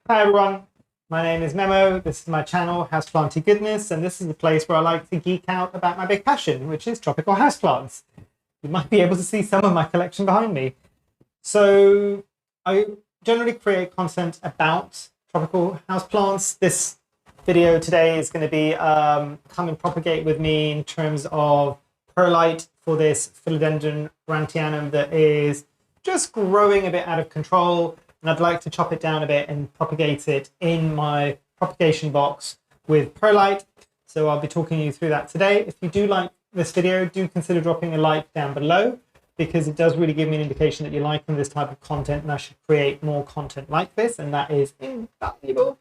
Hi everyone, my name is Memo, this is my channel Houseplanty Goodness, and this is the place where I like to geek out about my big passion, which is tropical houseplants. You might be able to see some of my collection behind me. So I generally create content about tropical houseplants. This video today is going to be come and propagate with me in terms of perlite for this Philodendron Brandtianum that is just growing a bit out of control, and I'd like to chop it down a bit and propagate it in my propagation box with perlite. So I'll be talking you through that today. If you do like this video, do consider dropping a like down below, because it does really give me an indication that you're liking this type of content and I should create more content like this, and that is invaluable.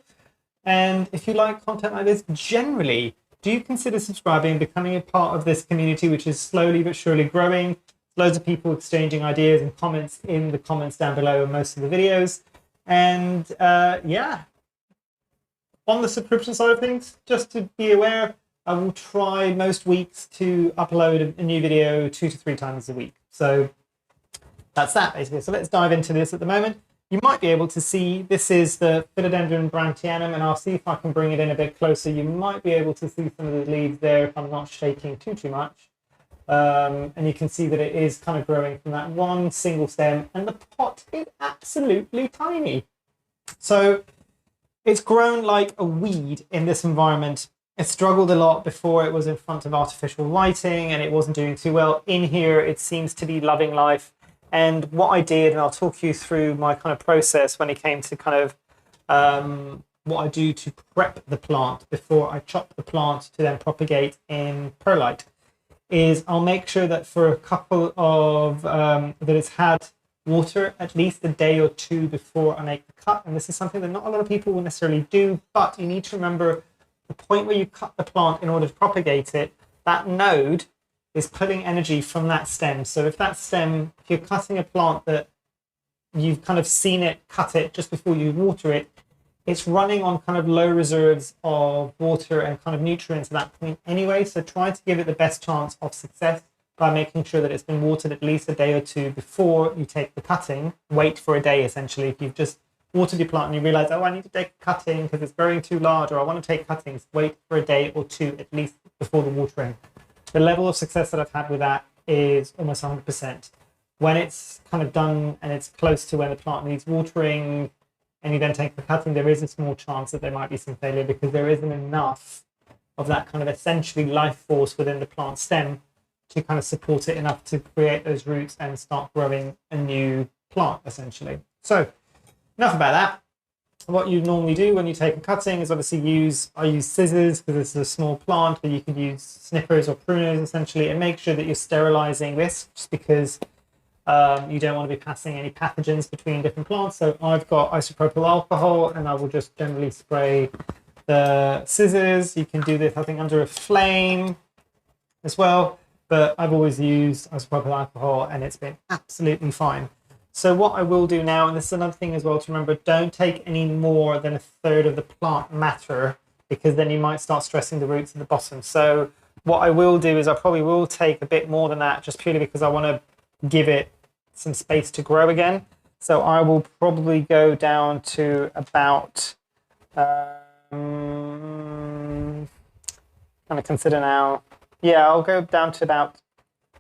And if you like content like this generally, do consider subscribing and becoming a part of this community, which is slowly but surely growing. Loads of people exchanging ideas and comments in the comments down below in most of the videos. And yeah, on the subscription side of things, just to be aware, I will try most weeks to upload a new video 2 to 3 times a week. So that's that basically. So let's dive into this at the moment. You might be able to see this is the Philodendron Brandtianum, and I'll see if I can bring it in a bit closer. You might be able to see some of the leaves there if I'm not shaking too much. And you can see that it is kind of growing from that one single stem, and the pot is absolutely tiny. So it's grown like a weed in this environment. It struggled a lot before it was in front of artificial lighting, and it wasn't doing too well. In here, it seems to be loving life. And what I did, and I'll talk you through my kind of process when it came to kind of what I do to prep the plant before I chop the plant to then propagate in perlite, is I'll make sure that for a couple of, that it's had water at least a day or two before I make the cut. And this is something that not a lot of people will necessarily do, but you need to remember the point where you cut the plant in order to propagate it, that node is pulling energy from that stem. So if that stem, if you're cutting a plant that you've kind of seen it, cut it just before you water it, it's running on kind of low reserves of water and kind of nutrients at that point anyway. So try to give it the best chance of success by making sure that it's been watered at least a day or two before you take the cutting. Wait for a day, essentially. If you've just watered your plant and you realize, oh, I need to take a cutting because it's growing too large, or I want to take cuttings, wait for a day or two at least before the watering. The level of success that I've had with that is almost 100%. When it's kind of done and it's close to when the plant needs watering, and you then take the cutting, there is a small chance that there might be some failure, because there isn't enough of that kind of essentially life force within the plant stem to kind of support it enough to create those roots and start growing a new plant, essentially. So enough about that. What you normally do when you take a cutting is obviously I use scissors because this is a small plant, but you could use snippers or pruners essentially, and make sure that you're sterilizing this, just because you don't want to be passing any pathogens between different plants. So I've got isopropyl alcohol, and I will just generally spray the scissors. You can do this, I think, under a flame as well, but I've always used isopropyl alcohol and it's been absolutely fine. So what I will do now, and this is another thing as well to remember, don't take any more than a third of the plant matter, because then you might start stressing the roots at the bottom. So what I will do is I probably will take a bit more than that, just purely because I want to give it some space to grow again. So I will probably go down to about, kind of consider now, yeah, I'll go down to about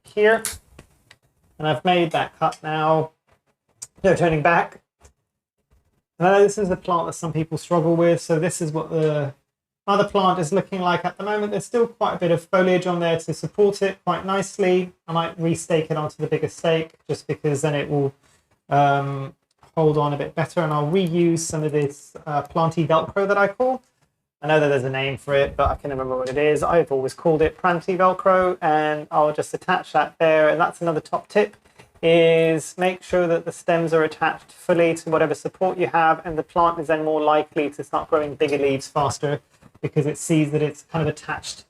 here. And I've made that cut now. No turning back. And I know this is a plant that some people struggle with, so this is what the other plant is looking like at the moment. There's still quite a bit of foliage on there to support it quite nicely. I might restake it onto the bigger stake, just because then it will hold on a bit better, and I'll reuse some of this planty Velcro that I call. I know that there's a name for it, but I can't remember what it is. I've always called it planty Velcro, and I'll just attach that there. And that's another top tip, is make sure that the stems are attached fully to whatever support you have, and the plant is then more likely to start growing bigger leaves faster, because it sees that it's kind of attached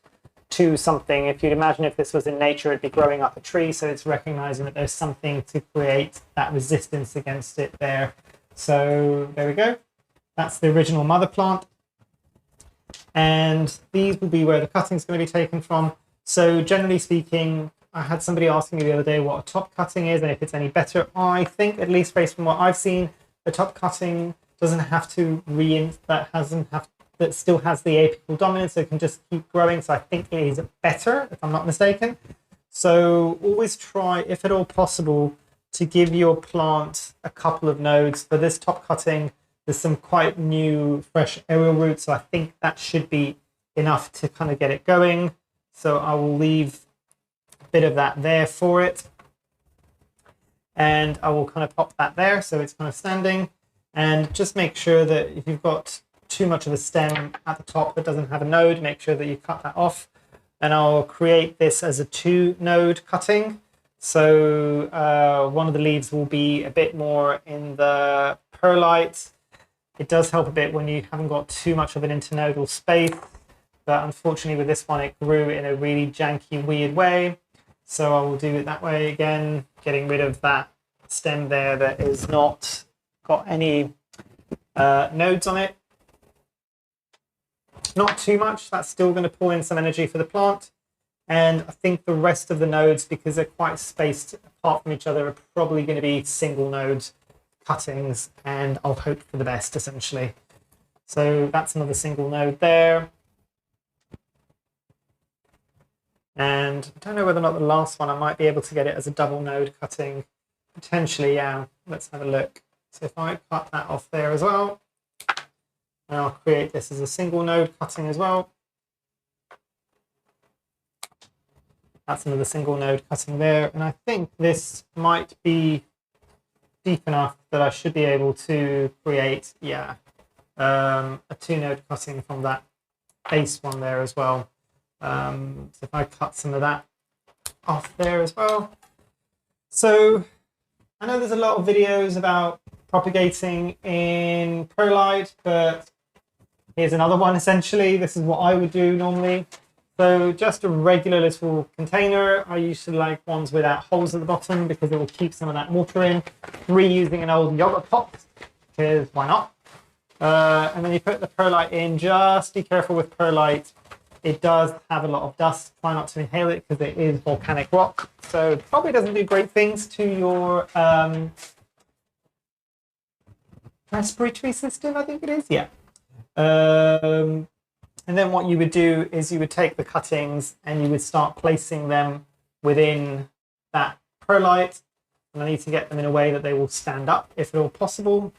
to something. If you'd imagine if this was in nature, it'd be growing up a tree, so it's recognizing that there's something to create that resistance against it there. So there we go. That's the original mother plant. And these will be where the cutting is going to be taken from. So generally speaking, I had somebody asking me the other day what a top cutting is and if it's any better. I think, at least based on what I've seen, the top cutting doesn't have to that still has the apical dominance, so it can just keep growing. So I think it is better, if I'm not mistaken. So always try, if at all possible, to give your plant a couple of nodes. For this top cutting, there's some quite new fresh aerial roots, so I think that should be enough to kind of get it going. So I will leave a bit of that there for it. And I will kind of pop that there so it's kind of standing. And just make sure that if you've got too much of a stem at the top that doesn't have a node, make sure that you cut that off. And I'll create this as a 2-node cutting. So one of the leaves will be a bit more in the perlite. It does help a bit when you haven't got too much of an internodal space. But unfortunately with this one, it grew in a really janky, weird way. So I will do it that way again, getting rid of that stem there that is not got any nodes on it. Not too much, that's still going to pull in some energy for the plant. And I think the rest of the nodes, because they're quite spaced apart from each other, are probably going to be single node cuttings, and I'll hope for the best, essentially. So that's another single node there. And I don't know whether or not the last one, I might be able to get it as a double node cutting. Potentially, yeah. Let's have a look. So if I cut that off there as well, and I'll create this as a single node cutting as well. That's another single node cutting there. And I think this might be deep enough that I should be able to create, yeah, a 2-node cutting from that base one there as well. So if I cut some of that off there as well. So I know there's a lot of videos about propagating in perlite, but here's another one essentially. This is what I would do normally. So just a regular little container. I usually like ones without holes at the bottom because it will keep some of that water in. Reusing an old yogurt pot, because why not? And then you put the perlite in. Just be careful with perlite. It does have a lot of dust. Try not to inhale it because it is volcanic rock. So it probably doesn't do great things to your respiratory system, I think it is. Yeah. And then what you would do is you would take the cuttings and you would start placing them within that perlite. And I need to get them in a way that they will stand up, if at all possible.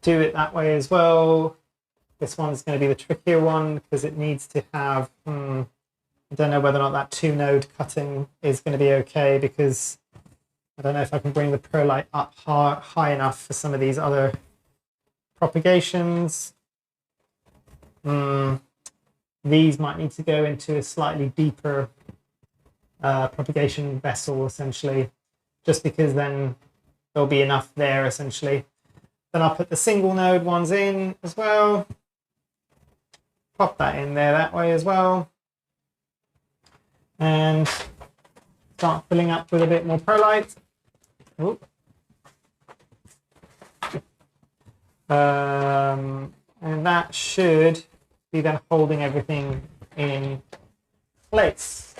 Do it that way as well. This one's going to be the trickier one because it needs to have, I don't know whether or not that 2-node cutting is going to be okay, because I don't know if I can bring the perlite up high enough for some of these other propagations. These might need to go into a slightly deeper propagation vessel, essentially, just because then there'll be enough there, essentially. Then I'll put the single node ones in as well. Pop that in there that way as well. And start filling up with a bit more perlite. Ooh. And that should be then holding everything in place.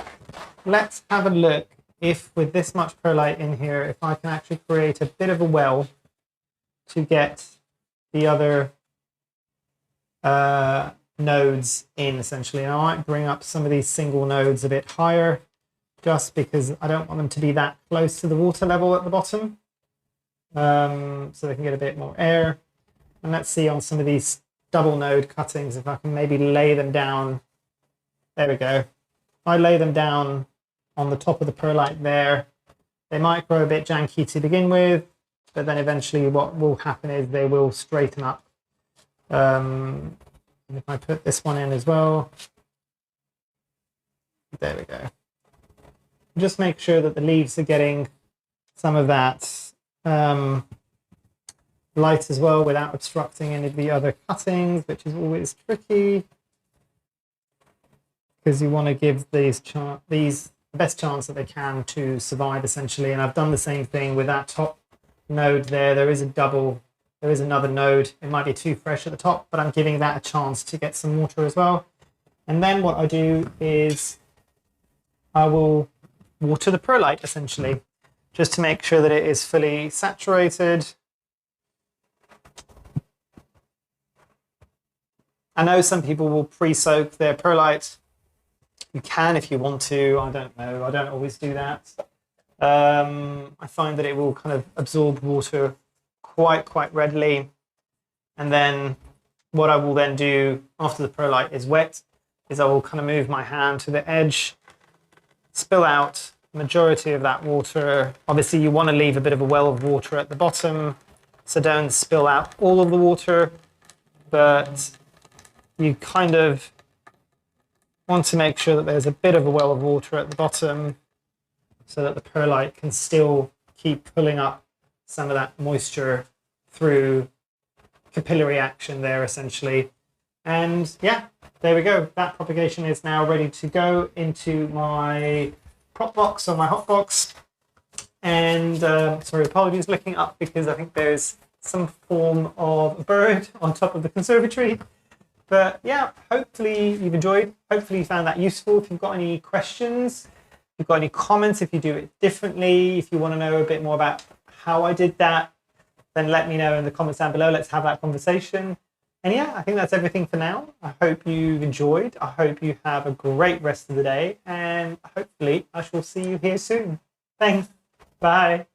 Let's have a look if with this much perlite in here, if I can actually create a bit of a well to get the other nodes in, essentially. And I might bring up some of these single nodes a bit higher, just because I don't want them to be that close to the water level at the bottom, so they can get a bit more air. And let's see on some of these double node cuttings if I can maybe lay them down. There we go. If I lay them down on the top of the perlite there, they might grow a bit janky to begin with, but then eventually what will happen is they will straighten up. And if I put this one in as well, there we go. Just make sure that the leaves are getting some of that light as well without obstructing any of the other cuttings, which is always tricky, because you want to give these the best chance that they can to survive, essentially. And I've done the same thing with that top node there. There is another node. It might be too fresh at the top, but I'm giving that a chance to get some water as well. And then what I do is I will water the perlite, essentially, just to make sure that it is fully saturated. I know some people will pre-soak their perlite. You can if you want to. I don't know. I don't always do that. I find that it will kind of absorb water quite readily. And then what I will then do after the perlite is wet is I will kind of move my hand to the edge, spill out the majority of that water. Obviously, you want to leave a bit of a well of water at the bottom, so don't spill out all of the water, but you kind of want to make sure that there's a bit of a well of water at the bottom so that the perlite can still keep pulling up some of that moisture through capillary action there, essentially. And yeah, there we go. That propagation is now ready to go into my prop box or my hot box. And sorry, apologies looking up because I think there's some form of a bird on top of the conservatory. But yeah, hopefully you've enjoyed. Hopefully you found that useful. If you've got any questions, if you've got any comments, if you do it differently, if you want to know a bit more about how I did that, then let me know in the comments down below. Let's have that conversation. And yeah, I think that's everything for now. I hope you've enjoyed. I hope you have a great rest of the day. And hopefully I shall see you here soon. Thanks. Bye.